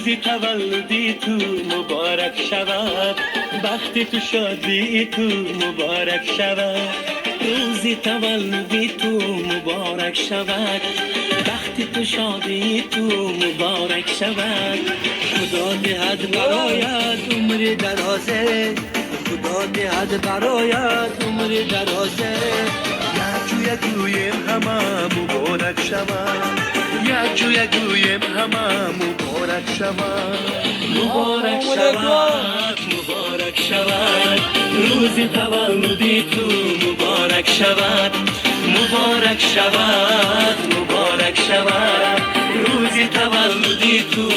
روزی تولدی تو مبارک شود، بخت تو شادی تو مبارک شود. روزی تولدی تو مبارک شود، بخت تو شادی تو مبارک شود. خدا دهد برایت عمر درازه، خدا دهد برایت عمر درازه. یکویم همه مبارک شود، یکویم همه مبارک شود. مبارک شود، مبارک شود، روزی تولدی تو مبارک شود. مبارک شود، مبارک شود، روزی تولدی تو